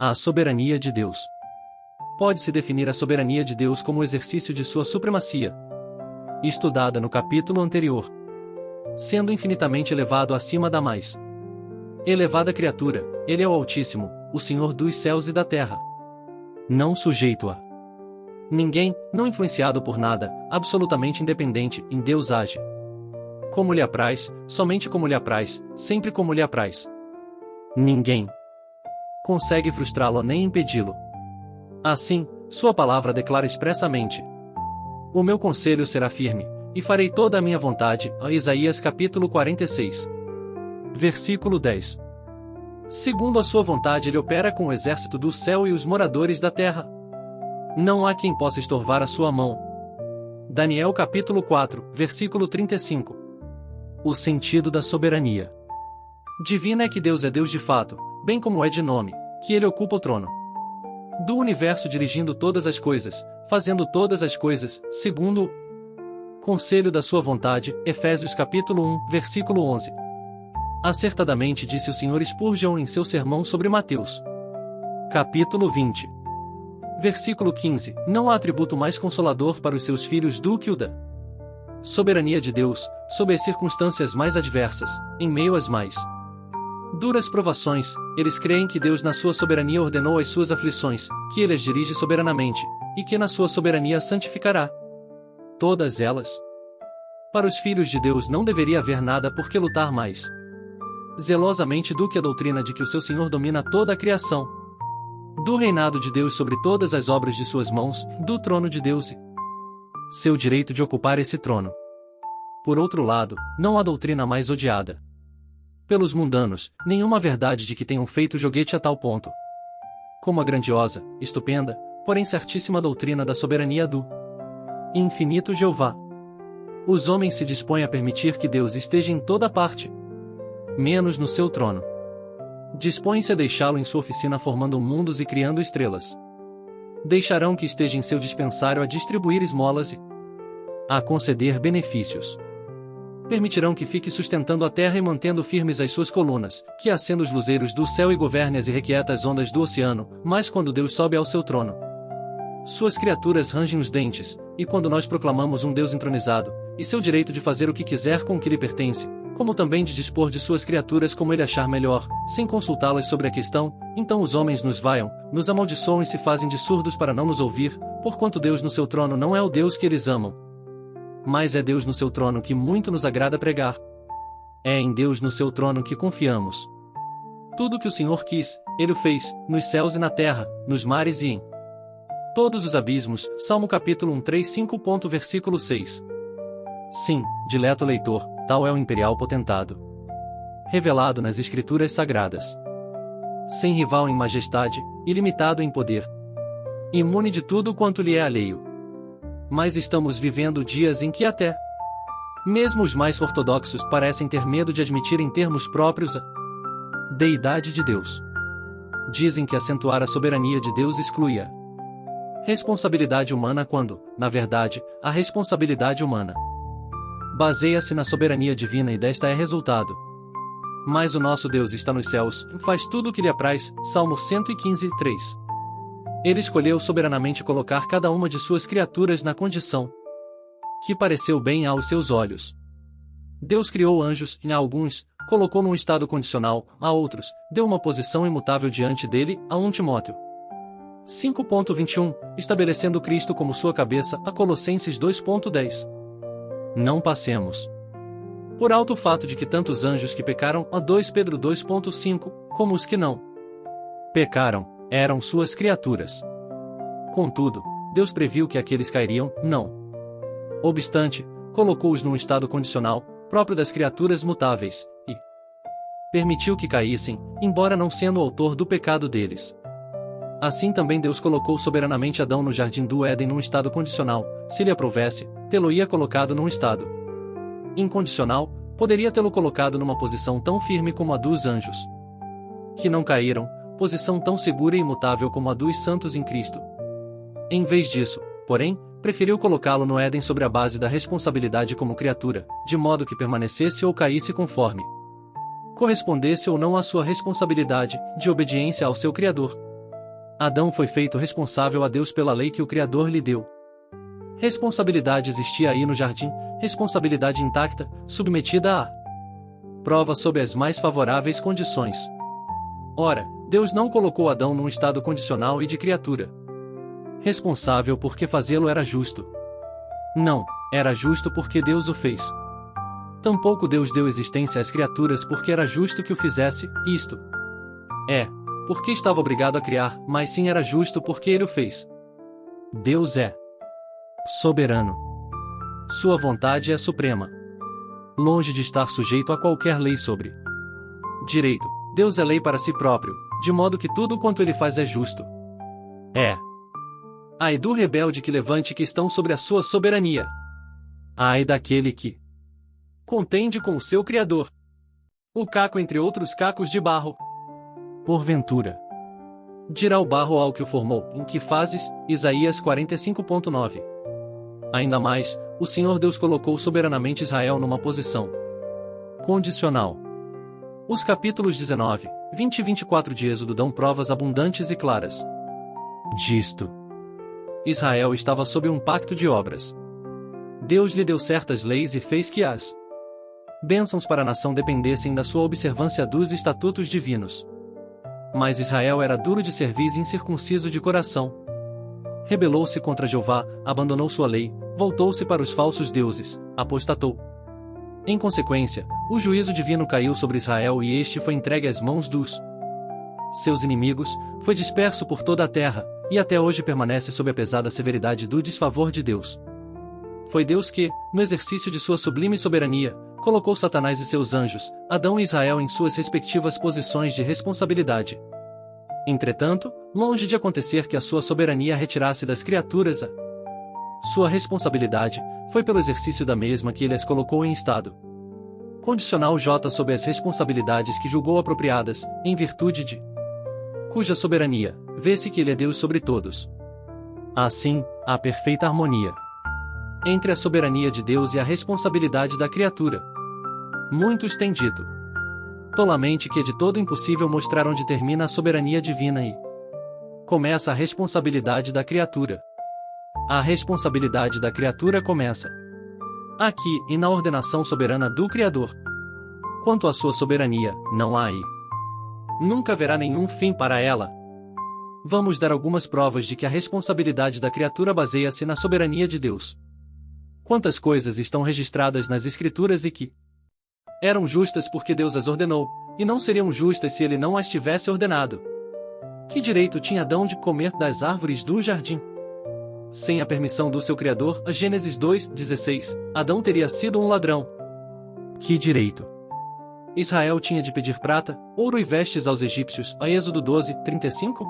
A soberania de Deus. Pode-se definir a soberania de Deus como o exercício de sua supremacia, estudada no capítulo anterior, sendo infinitamente elevado acima da mais elevada criatura. Ele é o Altíssimo, o Senhor dos céus e da terra, não sujeito a ninguém, não influenciado por nada, absolutamente independente. Em Deus age como lhe apraz, somente como lhe apraz, sempre como lhe apraz. Ninguém consegue frustrá-lo nem impedi-lo. Assim, sua palavra declara expressamente: o meu conselho será firme, e farei toda a minha vontade. Isaías capítulo 46. Versículo 10. Segundo a sua vontade ele opera com o exército do céu e os moradores da terra. Não há quem possa estorvar a sua mão. Daniel capítulo 4, versículo 35. O sentido da soberania divina é que Deus é Deus de fato, bem como é de nome, que ele ocupa o trono do universo dirigindo todas as coisas, fazendo todas as coisas, segundo o conselho da sua vontade. Efésios capítulo 1, versículo 11. Acertadamente disse o Sr. Spurgeon em seu sermão sobre Mateus capítulo 20. Versículo 15, não há atributo mais consolador para os seus filhos do que o da soberania de Deus, sob as circunstâncias mais adversas, em meio às mais duras provações, eles creem que Deus na sua soberania ordenou as suas aflições, que ele as dirige soberanamente, e que na sua soberania santificará todas elas. Para os filhos de Deus não deveria haver nada por que lutar mais zelosamente do que a doutrina de que o seu Senhor domina toda a criação, do reinado de Deus sobre todas as obras de suas mãos, do trono de Deus e seu direito de ocupar esse trono. Por outro lado, não há doutrina mais odiada pelos mundanos, nenhuma verdade de que tenham feito joguete a tal ponto como a grandiosa, estupenda, porém certíssima doutrina da soberania do infinito Jeová. Os homens se dispõem a permitir que Deus esteja em toda parte, menos no seu trono. Dispõem-se a deixá-lo em sua oficina formando mundos e criando estrelas. Deixarão que esteja em seu dispensário a distribuir esmolas e a conceder benefícios. Permitirão que fique sustentando a terra e mantendo firmes as suas colunas, que acenda os luzeiros do céu e governe as irrequietas ondas do oceano, mas quando Deus sobe ao seu trono, suas criaturas rangem os dentes, e quando nós proclamamos um Deus entronizado, e seu direito de fazer o que quiser com o que lhe pertence, como também de dispor de suas criaturas como ele achar melhor, sem consultá-las sobre a questão, então os homens nos vaiam, nos amaldiçoam e se fazem de surdos para não nos ouvir, porquanto Deus no seu trono não é o Deus que eles amam, mas é Deus no seu trono que muito nos agrada pregar. É em Deus no seu trono que confiamos. Tudo o que o Senhor quis, ele o fez, nos céus e na terra, nos mares e em todos os abismos. Salmo capítulo 135. Versículo 6. Sim, dileto leitor, tal é o imperial potentado, revelado nas Escrituras Sagradas. Sem rival em majestade, ilimitado em poder, imune de tudo quanto lhe é alheio. Mas estamos vivendo dias em que até mesmo os mais ortodoxos parecem ter medo de admitir em termos próprios a deidade de Deus. Dizem que acentuar a soberania de Deus exclui a responsabilidade humana quando, na verdade, a responsabilidade humana baseia-se na soberania divina e desta é resultado. Mas o nosso Deus está nos céus, faz tudo o que lhe apraz. Salmo 115, 3. Ele escolheu soberanamente colocar cada uma de suas criaturas na condição que pareceu bem aos seus olhos. Deus criou anjos, e a alguns, colocou num estado condicional, a outros, deu uma posição imutável diante dele, a 1 Timóteo 5.21, estabelecendo Cristo como sua cabeça, a Colossenses 2.10. Não passemos por alto o fato de que tanto os anjos que pecaram, a 2 Pedro 2.5, como os que não pecaram, eram suas criaturas. Contudo, Deus previu que aqueles cairiam, não obstante, colocou-os num estado condicional, próprio das criaturas mutáveis, e permitiu que caíssem, embora não sendo o autor do pecado deles. Assim também Deus colocou soberanamente Adão no jardim do Éden num estado condicional. Se lhe aprovesse, tê-lo-ia colocado num estado incondicional, poderia tê-lo colocado numa posição tão firme como a dos anjos, que não caíram, posição tão segura e imutável como a dos santos em Cristo. Em vez disso, porém, preferiu colocá-lo no Éden sobre a base da responsabilidade como criatura, de modo que permanecesse ou caísse conforme correspondesse ou não à sua responsabilidade, de obediência ao seu Criador. Adão foi feito responsável a Deus pela lei que o Criador lhe deu. Responsabilidade existia aí no jardim, responsabilidade intacta, submetida à prova sob as mais favoráveis condições. Ora, Deus não colocou Adão num estado condicional e de criatura responsável porque fazê-lo era justo. Não, era justo porque Deus o fez. Tampouco Deus deu existência às criaturas porque era justo que o fizesse, isto é, porque estava obrigado a criar, mas sim era justo porque ele o fez. Deus é soberano. Sua vontade é suprema. Longe de estar sujeito a qualquer lei sobre direito, Deus é lei para si próprio, de modo que tudo quanto ele faz é justo. Ai do rebelde que levante questão sobre a sua soberania. Ai daquele que contende com o seu Criador. O caco entre outros cacos de barro. Porventura dirá o barro ao que o formou, em que fazes? Isaías 45.9. Ainda mais, o Senhor Deus colocou soberanamente Israel numa posição condicional. Os capítulos 19, 20 e 24 de Êxodo dão provas abundantes e claras disto. Israel estava sob um pacto de obras. Deus lhe deu certas leis e fez que as bênçãos para a nação dependessem da sua observância dos estatutos divinos. Mas Israel era duro de cerviz e incircunciso de coração. Rebelou-se contra Jeová, abandonou sua lei, voltou-se para os falsos deuses, apostatou. Em consequência, o juízo divino caiu sobre Israel e este foi entregue às mãos dos seus inimigos, foi disperso por toda a terra, e até hoje permanece sob a pesada severidade do desfavor de Deus. Foi Deus que, no exercício de sua sublime soberania, colocou Satanás e seus anjos, Adão e Israel em suas respectivas posições de responsabilidade. Entretanto, longe de acontecer que a sua soberania retirasse das criaturas a sua responsabilidade, foi pelo exercício da mesma que ele as colocou em estado condicional sob as responsabilidades que julgou apropriadas, em virtude de cuja soberania, vê-se que ele é Deus sobre todos. Assim, há perfeita harmonia entre a soberania de Deus e a responsabilidade da criatura. Muitos têm dito tolamente que é de todo impossível mostrar onde termina a soberania divina e começa a responsabilidade da criatura. A responsabilidade da criatura começa aqui e na ordenação soberana do Criador. Quanto à sua soberania, não há aí nunca haverá nenhum fim para ela. Vamos dar algumas provas de que a responsabilidade da criatura baseia-se na soberania de Deus. Quantas coisas estão registradas nas Escrituras e que eram justas porque Deus as ordenou, e não seriam justas se ele não as tivesse ordenado? Que direito tinha Adão de comer das árvores do jardim? Sem a permissão do seu Criador, a Gênesis 2:16, Adão teria sido um ladrão. Que direito Israel tinha de pedir prata, ouro e vestes aos egípcios, a Êxodo 12:35?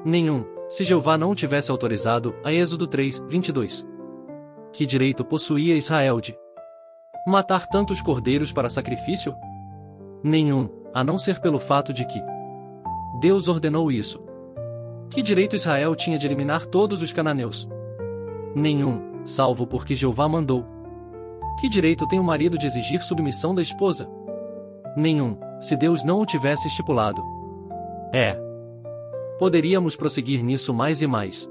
Nenhum, se Jeová não o tivesse autorizado, a Êxodo 3:22. Que direito possuía Israel de matar tantos cordeiros para sacrifício? Nenhum, a não ser pelo fato de que Deus ordenou isso. Que direito Israel tinha de eliminar todos os cananeus? Nenhum, salvo porque Jeová mandou. Que direito tem o marido de exigir submissão da esposa? Nenhum, se Deus não o tivesse estipulado. Poderíamos prosseguir nisso mais e mais.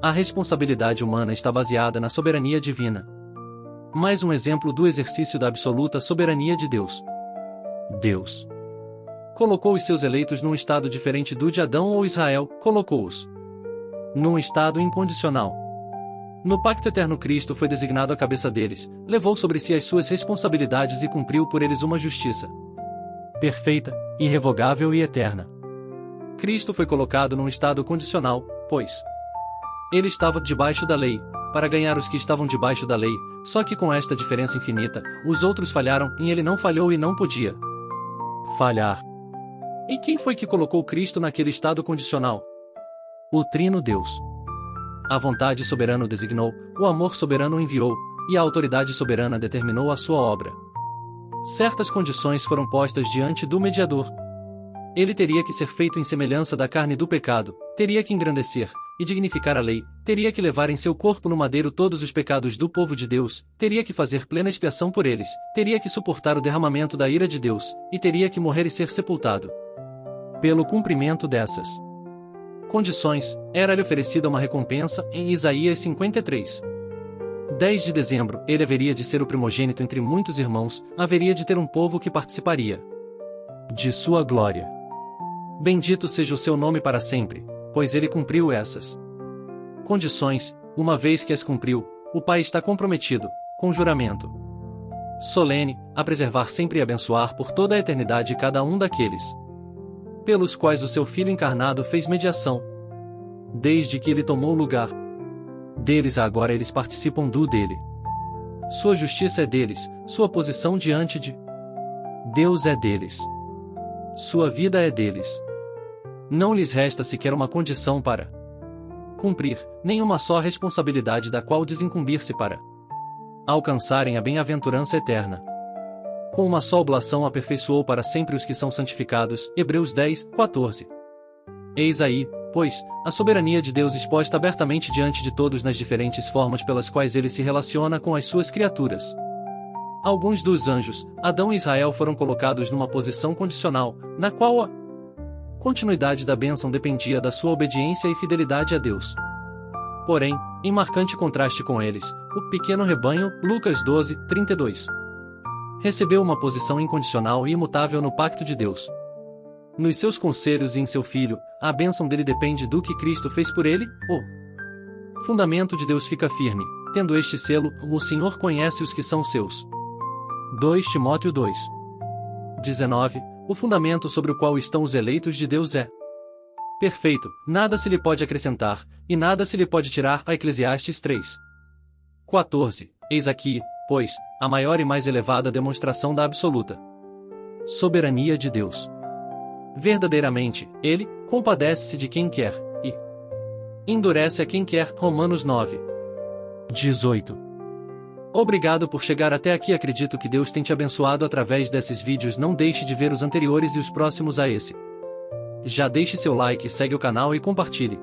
A responsabilidade humana está baseada na soberania divina. Mais um exemplo do exercício da absoluta soberania de Deus. Deus colocou os seus eleitos num estado diferente do de Adão ou Israel, colocou-os num estado incondicional. No pacto eterno Cristo foi designado a cabeça deles, levou sobre si as suas responsabilidades e cumpriu por eles uma justiça perfeita, irrevogável e eterna. Cristo foi colocado num estado condicional, pois ele estava debaixo da lei, para ganhar os que estavam debaixo da lei, só que com esta diferença infinita, os outros falharam e ele não falhou e não podia falhar. E quem foi que colocou Cristo naquele estado condicional? O Trino Deus. A vontade soberana o designou, o amor soberano o enviou, e a autoridade soberana determinou a sua obra. Certas condições foram postas diante do mediador. Ele teria que ser feito em semelhança da carne do pecado, teria que engrandecer e dignificar a lei, teria que levar em seu corpo no madeiro todos os pecados do povo de Deus, teria que fazer plena expiação por eles, teria que suportar o derramamento da ira de Deus, e teria que morrer e ser sepultado. Pelo cumprimento dessas Condições: era-lhe oferecida uma recompensa, em Isaías 53. 10 de dezembro, ele haveria de ser o primogênito entre muitos irmãos, haveria de ter um povo que participaria de sua glória. Bendito seja o seu nome para sempre, pois ele cumpriu essas condições. Uma vez que as cumpriu, o Pai está comprometido, com juramento solene, a preservar sempre e abençoar por toda a eternidade cada um daqueles pelos quais o seu Filho encarnado fez mediação. Desde que ele tomou o lugar deles, agora eles participam do dele. Sua justiça é deles, sua posição diante de Deus é deles. Sua vida é deles. Não lhes resta sequer uma condição para cumprir, nem uma só responsabilidade da qual desincumbir-se para alcançarem a bem-aventurança eterna. Com uma só oblação aperfeiçoou para sempre os que são santificados. Hebreus 10, 14. Eis aí, pois, a soberania de Deus exposta abertamente diante de todos nas diferentes formas pelas quais ele se relaciona com as suas criaturas. Alguns dos anjos, Adão e Israel, foram colocados numa posição condicional, na qual a continuidade da bênção dependia da sua obediência e fidelidade a Deus. Porém, em marcante contraste com eles, o pequeno rebanho, Lucas 12, 32. Recebeu uma posição incondicional e imutável no pacto de Deus. Nos seus conselhos e em seu Filho, a bênção dele depende do que Cristo fez por ele. O fundamento de Deus fica firme, tendo este selo: o Senhor conhece os que são seus. 2 Timóteo 2. 19. O fundamento sobre o qual estão os eleitos de Deus é perfeito, nada se lhe pode acrescentar, e nada se lhe pode tirar. A Eclesiastes 3. 14. Eis aqui, pois, a maior e mais elevada demonstração da absoluta soberania de Deus. Verdadeiramente, ele compadece-se de quem quer, e endurece a quem quer. Romanos 9. 18. Obrigado por chegar até aqui. Acredito que Deus tem te abençoado através desses vídeos. Não deixe de ver os anteriores e os próximos a esse. Já deixe seu like, segue o canal e compartilhe.